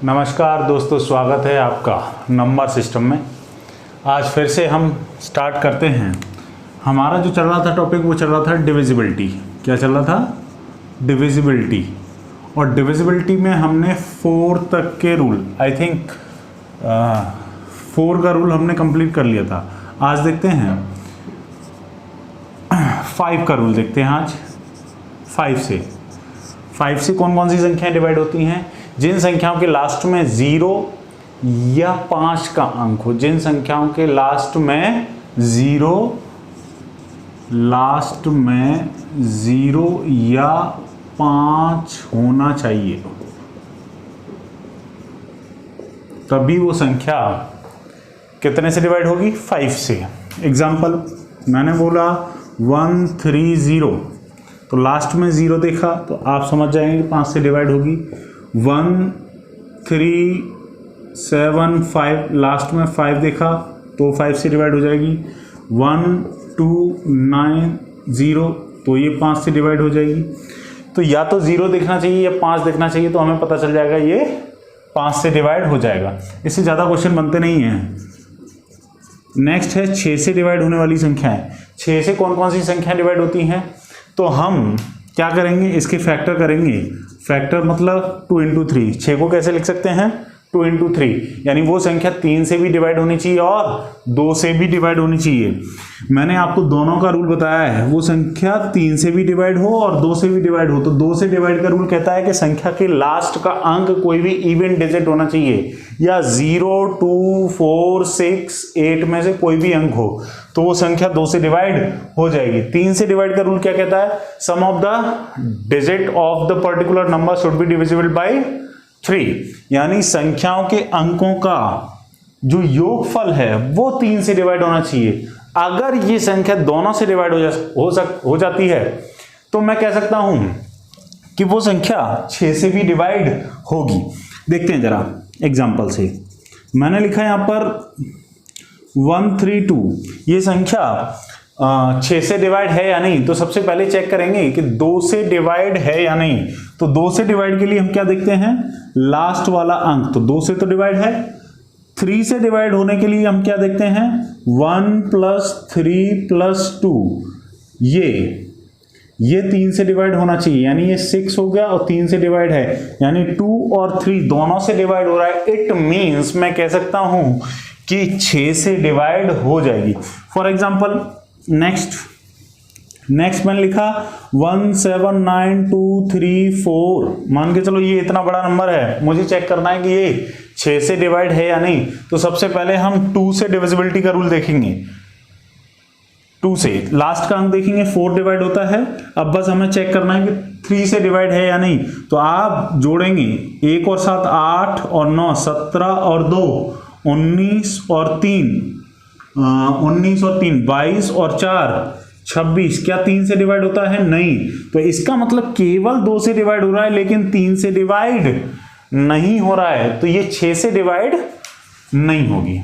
नमस्कार दोस्तों, स्वागत है आपका नंबर सिस्टम में। आज फिर से हम स्टार्ट करते हैं। हमारा जो चल रहा था टॉपिक वो चल रहा था डिविजिबिलिटी। क्या चल रहा था? डिविजिबिलिटी। और डिविजिबिलिटी में हमने 4 तक के रूल, आई थिंक 4 का रूल हमने कंप्लीट कर लिया था। आज देखते हैं 5 का रूल देखते हैं। आज 5 से कौन कौन सी संख्याएं डिवाइड होती हैं? जिन संख्याओं के लास्ट में 0 या 5 का अंक हो, जिन संख्याओं के लास्ट में 0 या 5 होना चाहिए, तभी वो संख्या कितने से डिवाइड होगी? 5 से। एग्जाम्पल मैंने बोला 130, तो लास्ट में 0 देखा तो आप समझ जाएंगे कि 5 से डिवाइड होगी। 1375, लास्ट में 5 देखा तो 5 से डिवाइड हो जाएगी। 1290, तो ये 5 से डिवाइड हो जाएगी। तो या तो 0 देखना चाहिए या 5 देखना चाहिए, तो हमें पता चल जाएगा ये 5 से डिवाइड हो जाएगा। इससे ज़्यादा क्वेश्चन बनते नहीं हैं। नेक्स्ट है 6 से डिवाइड होने वाली संख्याएं। 6 से कौन कौन सी संख्याएं डिवाइड होती हैं? तो हम क्या करेंगे, इसके फैक्टर करेंगे। फैक्टर मतलब 2 × 3। 6 को कैसे लिख सकते हैं? 2 × 3, यानी वो संख्या 3 से भी डिवाइड होनी चाहिए और 2 से भी डिवाइड होनी चाहिए। मैंने आपको दोनों का रूल बताया है, वो संख्या 3 से भी डिवाइड हो और 2 से भी डिवाइड हो। तो 2 से डिवाइड का रूल कहता है कि संख्या के लास्ट का अंक कोई भी इवन डिजिट होना चाहिए, या 0, 2, 4, 6, 8 में से कोई भी अंक हो, तो वो संख्या 2 से डिवाइड हो जाएगी। 3 से डिवाइड का रूल क्या कहता है? Sum of the digit of the particular number should be divisible by 3, यानी संख्याओं के अंकों का जो योगफल है वो 3 से डिवाइड होना चाहिए। अगर ये संख्या दोनों से डिवाइड हो जाती है तो मैं कह सकता हूं कि वो संख्या 6 से भी डिवाइड होगी। देखते हैं जरा एग्जांपल से। मैंने लिखा है यहां पर 132, ये संख्या 6 से डिवाइड है या नहीं। तो सबसे पहले चेक करेंगे कि 2 से डिवाइड है या नहीं। तो 2 से डिवाइड के लिए हम क्या देखते हैं? लास्ट वाला अंक। तो 2 से तो डिवाइड है। 3 से डिवाइड होने के लिए हम क्या देखते हैं? 1 + 3 + 2, ये 3 से डिवाइड होना चाहिए, यानी ये 6 हो गया और 3 से डिवाइड है, यानी 2 और 3 दोनों से डिवाइड हो रहा है। इट मीन्स मैं कह सकता हूं कि 6 से डिवाइड हो जाएगी। फॉर एग्जाम्पल नेक्स्ट मैंने लिखा 179234। मान के चलो ये इतना बड़ा नंबर है, मुझे चेक करना है कि ये 6 से डिवाइड है या नहीं। तो सबसे पहले हम 2 से डिविजिबिलिटी का रूल देखेंगे। 2 से लास्ट का अंक देखेंगे, 4 डिवाइड होता है। अब बस हमें चेक करना है कि 3 से डिवाइड है या नहीं। तो आप जोड़ेंगे 1 और 7 8 और 9 17 और 2 19 और 3 22 और 4 26। क्या 3 से डिवाइड होता है? नहीं। तो इसका मतलब केवल 2 से डिवाइड हो रहा है, लेकिन 3 से डिवाइड नहीं हो रहा है। तो ये 6 से डिवाइड नहीं होगी।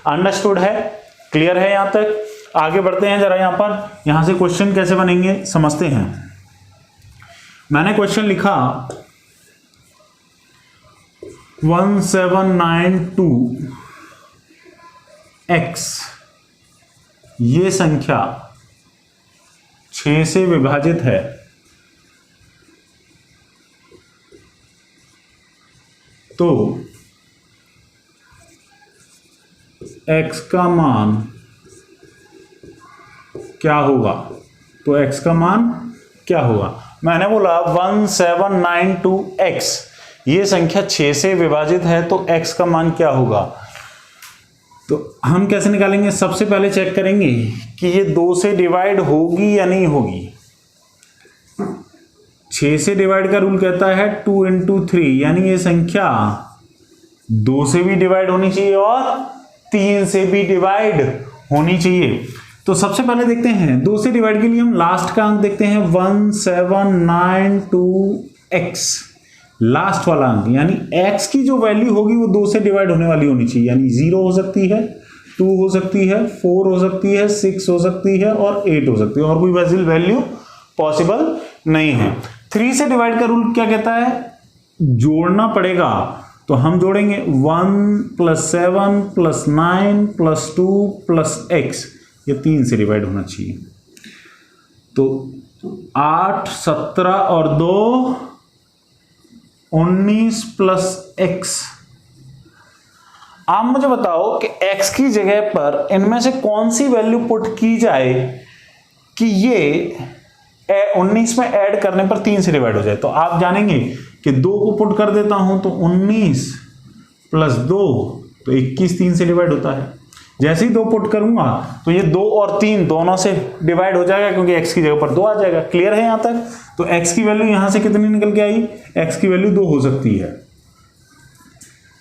अंडरस्टूड है? क्लियर है यहां तक? आगे बढ़ते हैं जरा। यहां से क्वेश्चन कैसे बनेंगे समझते हैं। मैंने क्वेश्चन लिखा 1792x, ये संख्या 6 से विभाजित है, तो x का मान क्या होगा? तो x का मान क्या होगा? मैंने बोला 1792x, ये संख्या 6 से विभाजित है, तो x का मान क्या होगा? तो हम कैसे निकालेंगे? सबसे पहले चेक करेंगे कि ये 2 से डिवाइड होगी या नहीं होगी। 6 से डिवाइड का रूल कहता है 2 × 3, यानी ये संख्या 2 से भी डिवाइड होनी चाहिए और 3 से भी डिवाइड होनी चाहिए। तो सबसे पहले देखते हैं 2 से डिवाइड के लिए हम लास्ट का अंक देखते हैं 1792x, लास्ट वाला अंक, यानी x की जो वैल्यू होगी वो 2 से डिवाइड होने वाली होनी चाहिए। यानी 0 हो सकती है, 2 हो सकती है, 4 हो सकती है, 6 हो सकती है और 8 हो सकती है, और कोई वैल्यू पॉसिबल नहीं है। 3 से डिवाइड का रूल क्या कहता है? जोड़ना पड़ेगा। तो हम जोड़ेंगे 1 + 7 + 9 + 2 + x, ये 3 से डिवाइड होना चाहिए। तो 8, 17 और 2 19 + x। आप मुझे बताओ कि x की जगह पर इनमें से कौन सी वैल्यू पुट की जाए कि ये 19 में ऐड करने पर 3 से डिवाइड हो जाए। तो आप जानेंगे कि 2 को पुट कर देता हूं तो 19 + 2 तो 21 3 से डिवाइड होता है। जैसे ही 2 पुट करूंगा तो ये 2 और 3 दोनों से डिवाइड हो जाएगा, क्योंकि x की जगह पर 2 आ जाएगा। क्लियर है यहां तक? तो x की वैल्यू यहां से कितनी निकल के आई? x की वैल्यू 2 हो सकती है,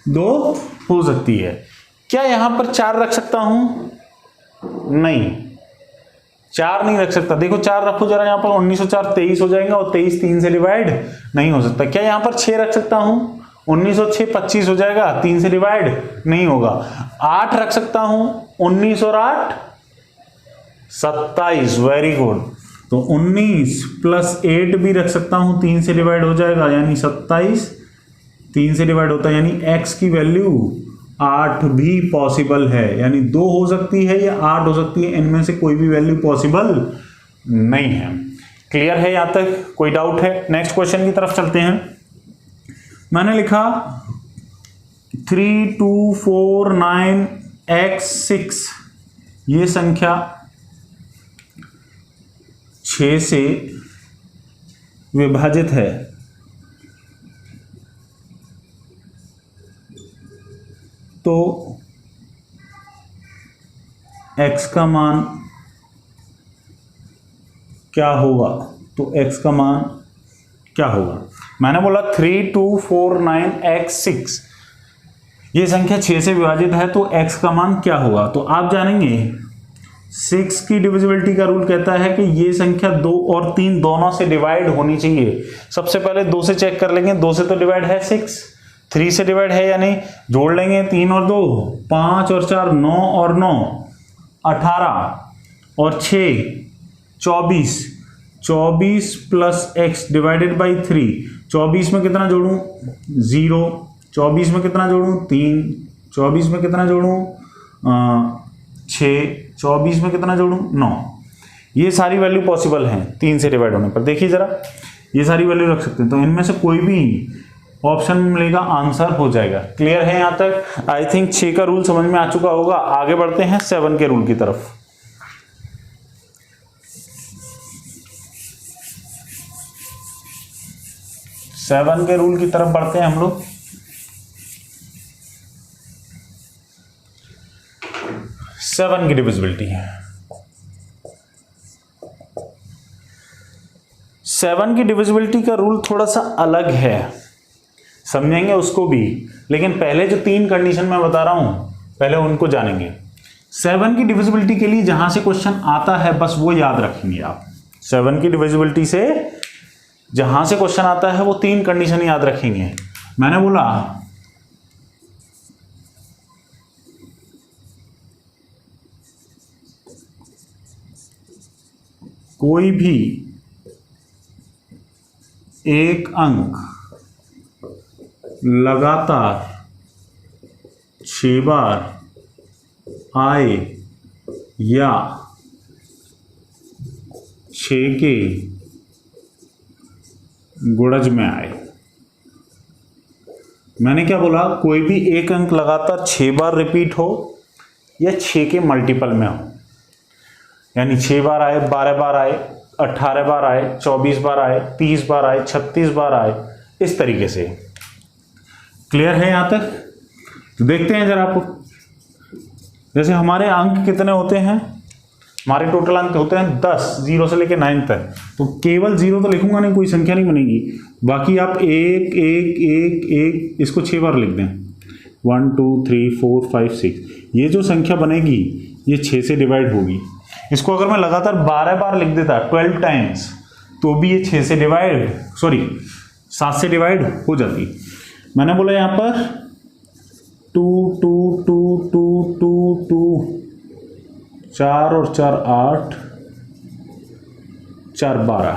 2 हो सकती है। क्या यहां पर 4 रख सकता हूं? नहीं, 4 नहीं रख सकता। देखो 4 रखो जरा, यहां पर 19 और 4 23 हो जाएगा, और 23 3 से डिवाइड नहीं हो सकता। क्या यहां पर 6 रख सकता हूं? 19 और 6 25 हो जाएगा, 3 से डिवाइड नहीं होगा। 8 रख सकता हूं, 19 और 8 27, वेरी गुड। तो 19 + 8 भी रख सकता हूं, 3 से डिवाइड हो जाएगा, यानी 27 3 से डिवाइड होता है, यानी x की वैल्यू 8 भी पॉसिबल है, यानी 2 हो सकती है या 8 हो सकती है, इनमें से कोई भी वैल्यू पॉसिबल नहीं है। क्लियर है यहां तक? कोई डाउट है? नेक्स्ट क्वेश्चन की तरफ चलते हैं। मैंने लिखा 3, 2, 4, 9, x, 6, ये संख्या 6 से विभाजित है। तो x का मान क्या होगा? तो x का मान क्या होगा? मैंने बोला 3, 2, 4, 9, x, 6, ये संख्या 6 से विभाजित है, तो x का मान क्या होगा? तो आप जानेंगे 6 की डिविजिबिलिटी का रूल कहता है कि ये संख्या 2 और 3 दोनों से डिवाइड होनी चाहिए। सबसे पहले 2 से चेक कर लेंगे, 2 से तो डिवाइड है 6, 3 से डिवाइड है या नहीं, जोड़ लेंगे 3 और 2 5 और 4 9 और 9 18 और 6 24, 24 + x डिवाइडेड बाई 3। 24 में कितना जोड़ूं? 0। 24 में कितना जोड़ूं? 3। 24 में कितना जोड़ूं? 6। 24 में कितना जोड़ूं? 9। ये सारी वैल्यू पॉसिबल हैं 3 से डिवाइड होने पर। देखिए जरा, ये सारी वैल्यू रख सकते हैं, तो इनमें से कोई भी ऑप्शन मिलेगा, आंसर हो जाएगा। क्लियर है यहां तक? आई थिंक 6 का रूल समझ में आ चुका होगा। आगे बढ़ते हैं 7 के रूल की तरफ। सेवन के रूल की तरफ बढ़ते हैं हम लोग। सेवन की डिविजिबिलिटी है। 7 की डिविजिबिलिटी का रूल थोड़ा सा अलग है, समझेंगे उसको भी, लेकिन पहले जो 3 कंडीशन मैं बता रहा हूं पहले उनको जानेंगे। 7 की डिविजिबिलिटी के लिए जहां से क्वेश्चन आता है बस वो याद रखेंगे आप। 7 की डिविजिबिलिटी से जहां से क्वेश्चन आता है वो 3 कंडीशन याद रखेंगे। मैंने बोला कोई भी एक अंक लगातार 6 बार आए या 6 के गुणज में आए। मैंने क्या बोला? कोई भी एक अंक लगातार 6 बार रिपीट हो या 6 के मल्टीपल में हो, यानी 6 बार आए, 12 बार आए, 18 बार आए, 24 बार आए, 30 बार आए, 36 बार आए, इस तरीके से। क्लियर है यहां तक? तो देखते हैं जरा आपको, जैसे हमारे अंक कितने होते हैं, हमारे टोटल अंक होते हैं 10, 0 से लेकर 9 तक। तो केवल 0 तो लिखूंगा नहीं, कोई संख्या नहीं बनेगी। बाकी आप 1 1 1 1 इसको 6 बार लिख दें, 1 2 3 4 5 6। ये जो संख्या बनेगी ये 6 से डिवाइड होगी। इसको अगर मैं लगातार 12 बार लिख देता 12 टाइम्स, तो भी ये 6 से डिवाइड 7 से डिवाइड हो जाती। मैंने बोला यहाँ पर 2 2 2 2 2 2 4 और 4 8, 4 12,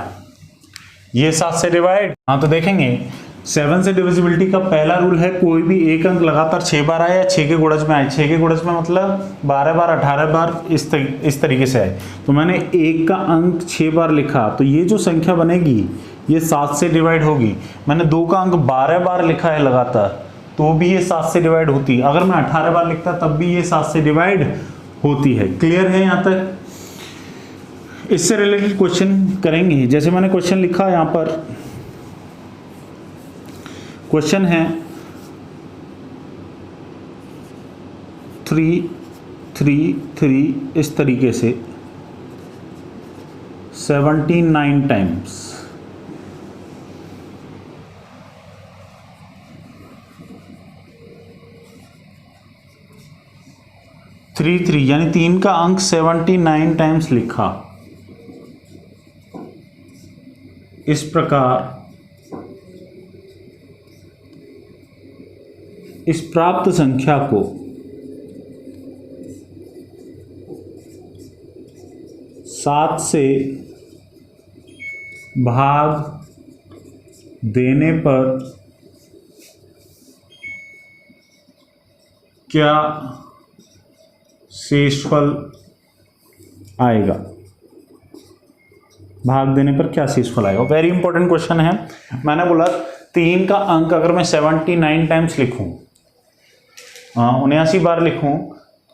ये 7 से डिवाइड। हाँ तो देखेंगे 7 से डिविजिबिलिटी का पहला रूल है कोई भी एक अंक लगातार 6 बार आए या 6 के गुणज में आए। 6 के गुणज में मतलब 12 बार 18 बार इस तरीके से आए। तो मैंने 1 का अंक 6 बार लिखा तो ये जो संख्या बनेगी ये 7 से डिवाइड होगी। मैंने 2 का अंक 12 बार लिखा है लगातार तो भी ये 7 से डिवाइड होती है। अगर मैं 18 बार लिखता तब भी ये 7 से डिवाइड होती है। क्लियर है यहाँ तक? इससे रिलेटेड क्वेश्चन करेंगे। जैसे मैंने क्वेश्चन लिखा यहाँ पर, क्वेश्चन है 3 3 3 इस तरीके से 79 टाइम्स। थ्री यानी 3 का अंक 79 टाइम्स लिखा। इस प्रकार इस प्राप्त संख्या को सात से भाग देने पर क्या शेषफल आएगा? भाग देने पर क्या शेषफल आएगा? वेरी इंपॉर्टेंट क्वेश्चन है। मैंने बोला 3 का अंक अगर मैं 79 टाइम्स लिखूं, 79 बार लिखूं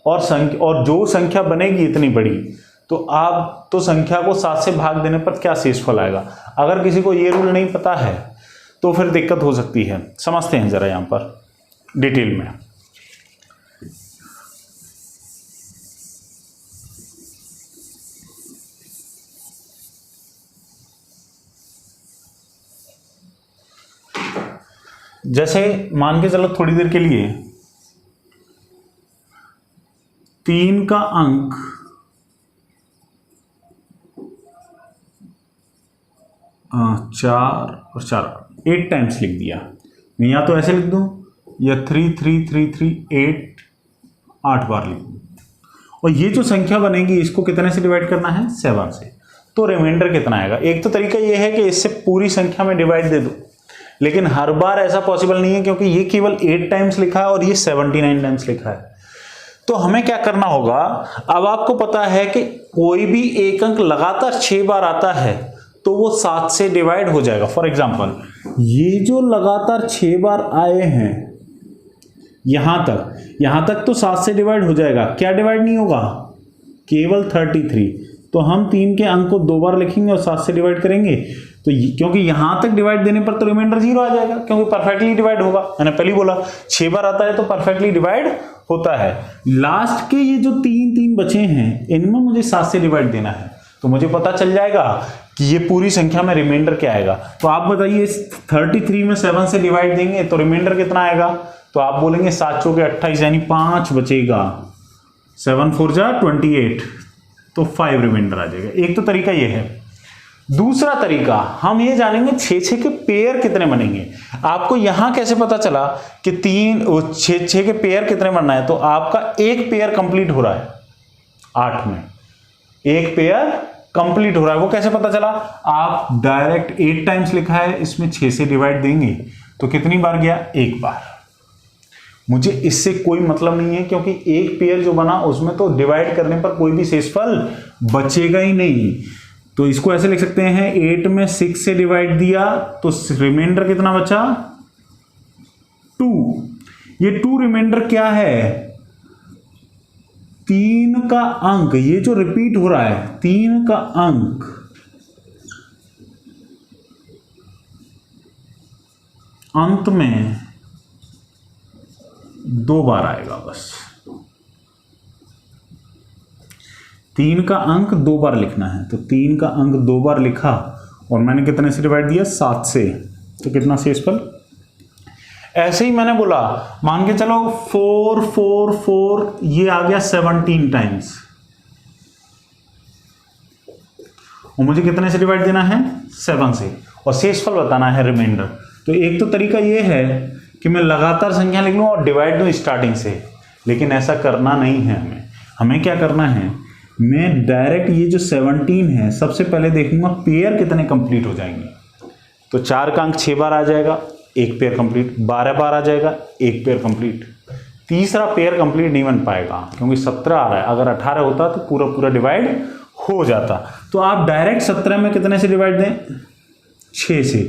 और जो संख्या बनेगी इतनी बड़ी तो आप तो संख्या को 7 से भाग देने पर क्या शेषफल आएगा। अगर किसी को ये रूल नहीं पता है तो फिर दिक्कत हो सकती है। समझते हैं जरा यहां पर डिटेल में। जैसे मान के चलो थोड़ी देर के लिए 3 का अंक 4 और 4 8 टाइम्स लिख दिया। मैं या तो ऐसे लिख दूं या 3 3 3 3 8 बार लिख दूं। और ये जो संख्या बनेगी इसको कितने से डिवाइड करना है? 7 से। तो रिमाइंडर कितना आएगा? एक तो तरीका ये है कि इससे पूरी संख्या में डिवाइड दे दो, लेकिन हर बार ऐसा पॉसिबल नहीं है क्योंकि ये केवल 8 टाइम्स लिखा है और ये 79 टाइम्स लिखा है। तो हमें क्या करना होगा, अब आपको पता है कि कोई भी एक अंक लगातार 6 बार आता है तो वो 7 से डिवाइड हो जाएगा। फॉर एग्जांपल ये जो लगातार 6 बार आए हैं यहां तक तो 7 से डिवाइड हो जाएगा। क्या डिवाइड नहीं होगा? केवल 33। तो हम 3 के अंक को 2 बार लिखेंगे और 7 से डिवाइड करेंगे तो क्योंकि यहां तक डिवाइड देने पर तो रिमाइंडर 0 आ जाएगा क्योंकि परफेक्टली डिवाइड होगा। मैंने पहले बोला 6 बार आता है तो परफेक्टली डिवाइड होता है। लास्ट के ये जो 3 बचे हैं इनमें मुझे 7 से डिवाइड देना है तो मुझे पता चल जाएगा कि ये पूरी संख्या में रिमाइंडर क्या आएगा। तो आप बताइए 33 में 7 से डिवाइड देंगे तो रिमाइंडर कितना आएगा? तो आप बोलेंगे 7 चौके 28 यानी 5 बचेगा। 7 4 जा 28 तो 5 रिमाइंडर आ जाएगा। एक तो तरीका ये है। दूसरा तरीका हम ये जानेंगे 6 के पेयर कितने बनेंगे। आपको यहां कैसे पता चला कि 6 के पेयर कितने बनना है? तो आपका एक पेयर कंप्लीट हो रहा है 8 में, एक पेयर कंप्लीट हो रहा है। वो कैसे पता चला? आप डायरेक्ट 8 टाइम्स लिखा है, इसमें 6 से डिवाइड देंगे तो कितनी बार गया? एक बार। मुझे इससे कोई मतलब नहीं है क्योंकि एक पेयर जो बना उसमें तो डिवाइड करने पर कोई भी शेषफल बचेगा ही नहीं। तो इसको ऐसे लिख सकते हैं 8 में 6 से डिवाइड दिया तो रिमाइंडर कितना बचा? 2। ये 2 रिमाइंडर क्या है? 3 का अंक, ये जो रिपीट हो रहा है 3 का अंक अंत में 2 बार आएगा बस। 3 का अंक 2 बार लिखना है तो 3 का अंक 2 बार लिखा और मैंने कितने से डिवाइड दिया? 7 से। तो कितना शेषफल? ऐसे ही मैंने बोला मान के चलो 4 4 4 ये आ गया 17 टाइम्स और मुझे कितने से डिवाइड देना है? 7 से। और शेषफल बताना है रिमाइंडर। तो एक तो तरीका ये है कि मैं लगातार संख्या लिख लूं और डिवाइड दूं स्टार्टिंग से, लेकिन ऐसा करना नहीं है। हमें क्या करना है, मैं डायरेक्ट ये जो 17 है सबसे पहले देखूंगा पेयर कितने कंप्लीट हो जाएंगे। तो 4 का अंक 6 बार आ जाएगा, एक पेयर कंप्लीट, 12 बार आ जाएगा, एक पेयर कंप्लीट। तीसरा पेयर कंप्लीट नहीं बन पाएगा क्योंकि 17 आ रहा है, अगर 18 होता तो पूरा पूरा डिवाइड हो जाता। तो आप डायरेक्ट 17 में कितने से डिवाइड दें, 6 से।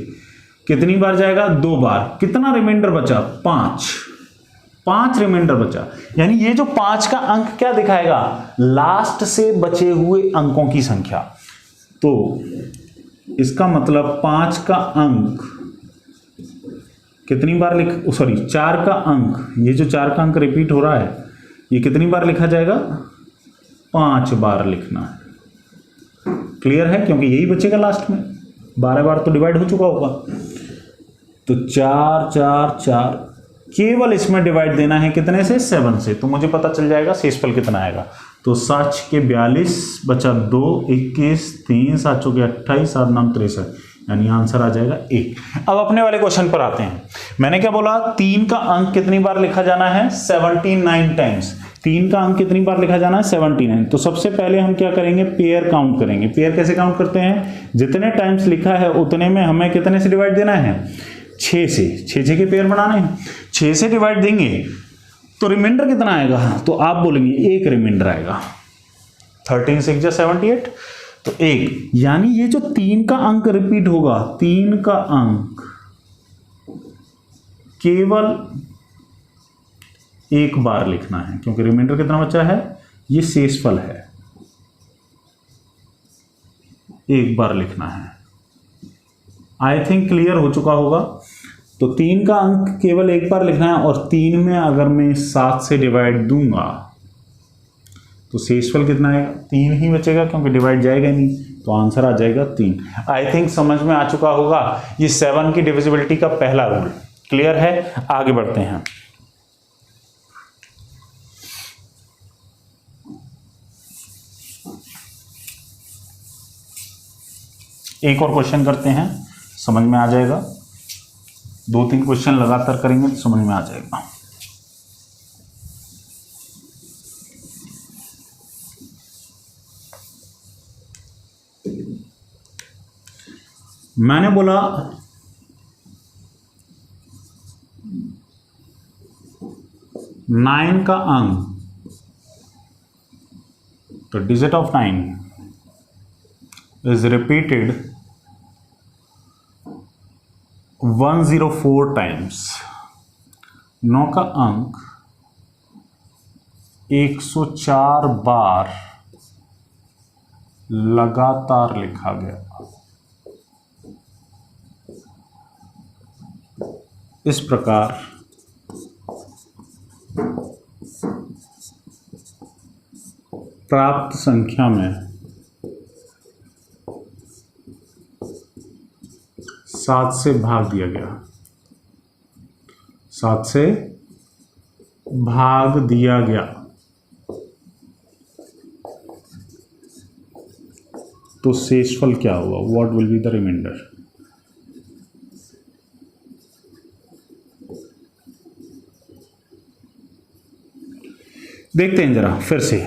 कितनी बार जाएगा, 2 बार। कितना रिमाइंडर बचा, 5 रिमाइंडर बचा। यानी ये जो 5 का अंक क्या दिखाएगा, लास्ट से बचे हुए अंकों की संख्या। तो इसका मतलब 5 का अंक कितनी बार 4 का अंक, ये जो 4 का अंक रिपीट हो रहा है, ये कितनी बार लिखा जाएगा, 5 बार लिखना है। क्लियर है, क्योंकि यही बचेगा लास्ट में, 12 बार तो डिवाइड हो चुका होगा। तो 4 4 4, केवल इसमें डिवाइड देना है कितने से, 7 से। तो मुझे पता चल जाएगा शेषफल कितना आएगा। तो 7 के 42 बचा 2, 21, 3 7 के 28, 7 9 63, यानी आंसर आ जाएगा 1। अब अपने वाले क्वेश्चन पर आते हैं। मैंने क्या बोला, 3 का अंक कितनी बार लिखा जाना है, 79 टाइम्स। 3 का अंक कितनी बार लिखा जाना है, 79। तो सबसे पहले हम क्या करेंगे, पेयर काउंट करेंगे। पेयर कैसे काउंट करते हैं, जितने टाइम्स लिखा है उतने में हमें कितने से डिवाइड देना है, 6 से। 6 के पेयर बनाने हैं, 6 से डिवाइड देंगे तो रिमाइंडर कितना आएगा, तो आप बोलेंगे 1 रिमाइंडर आएगा। 13 6 जा 78, तो 1। यानी ये जो 3 का अंक रिपीट होगा, 3 का अंक केवल 1 बार लिखना है, क्योंकि रिमाइंडर कितना बचा है, ये शेषफल है, 1 बार लिखना है। आई थिंक क्लियर हो चुका होगा। तो 3 का अंक केवल 1 बार लिखना है, और 3 में अगर मैं 7 से डिवाइड दूंगा तो शेषफल कितना आएगा, 3 ही बचेगा, क्योंकि डिवाइड जाएगा नहीं। तो आंसर आ जाएगा 3। आई थिंक समझ में आ चुका होगा ये 7 की डिविजिबिलिटी का पहला रूल। क्लियर है, आगे बढ़ते हैं। एक और क्वेश्चन करते हैं, समझ में आ जाएगा। 2-3 क्वेश्चन लगातार करेंगे तो समझ में आ जाएगा। मैंने बोला 9 का अंक, तो digit of 9 is repeated 104 times. 9 का अंक 104 बार लगातार लिखा गया। इस प्रकार प्राप्त संख्या में 7 से भाग दिया गया, 7 से भाग दिया गया, तो शेषफल क्या हुआ, what will be the remainder. देखते हैं जरा फिर से।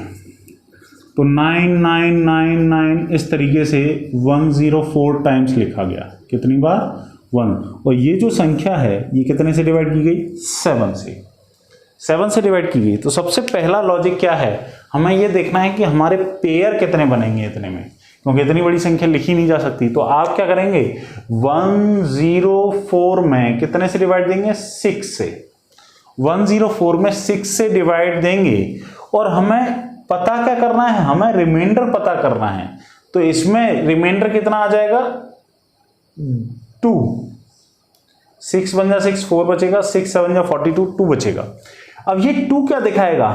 तो 9999 इस तरीके से 104 टाइम्स लिखा गया। कितनी बार, 1। और ये जो संख्या है ये कितने से डिवाइड की गई, 7 से। 7 से डिवाइड की गई। तो सबसे पहला लॉजिक क्या है, हमें ये देखना है कि हमारे पेयर कितने बनेंगे इतने में, क्योंकि इतनी बड़ी संख्या लिखी नहीं जा सकती। तो आप क्या करेंगे, 104 में कितने से डिवाइड देंगे, 6 से। 104 में 6 से डिवाइड देंगे, और हमें पता क्या करना है, हमें रिमाइंडर पता करना है। तो इसमें रिमाइंडर कितना आ जाएगा, 2। 6 बन जा 6, 4 बचेगा, 6 7 जा 42, 2 बचेगा। अब ये 2 क्या दिखाएगा,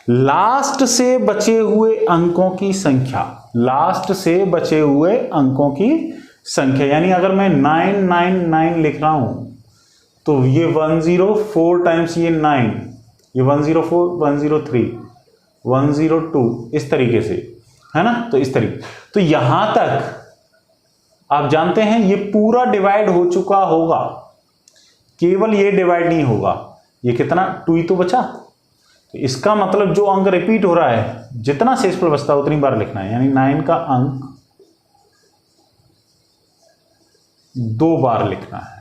लास्ट से बचे हुए अंकों की संख्या। लास्ट से बचे हुए अंकों की संख्या, यानी अगर मैं 999 लिख रहा हूं तो ये 104 टाइम्स ये 9, ये 104, 103, 102, इस तरीके से, है ना। तो इस तरीके, तो यहां तक आप जानते हैं ये पूरा डिवाइड हो चुका होगा, केवल ये डिवाइड नहीं होगा। ये कितना, 2 ही तो बचा। तो इसका मतलब जो अंक रिपीट हो रहा है, जितना शेषफल बचता है उतनी बार लिखना है। यानी 9 का अंक 2 बार लिखना है।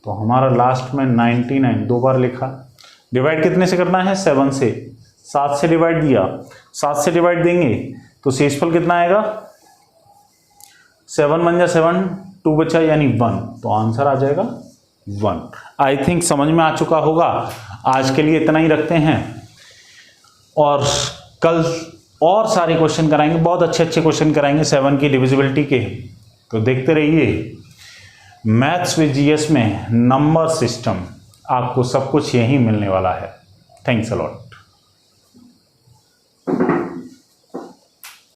तो हमारा लास्ट में 99 दो बार लिखा। डिवाइड कितने से करना है? 7 से। 7 से डिवाइड दिया, 7 से डिवाइड देंगे तो शेषफल कितना आएगा? 7 1 जा 7, 2 बचा यानी 1, तो आंसर आ जाएगा 1। आई थिंक समझ में आ चुका होगा। आज के लिए इतना ही रखते हैं और कल और सारे क्वेश्चन कराएंगे, बहुत अच्छे अच्छे क्वेश्चन कराएंगे 7 की डिविजिबिलिटी के। तो देखते रहिए मैथ्स विद जीएस में नंबर सिस्टम, आपको सब कुछ यही मिलने वाला है। Thanks a lot.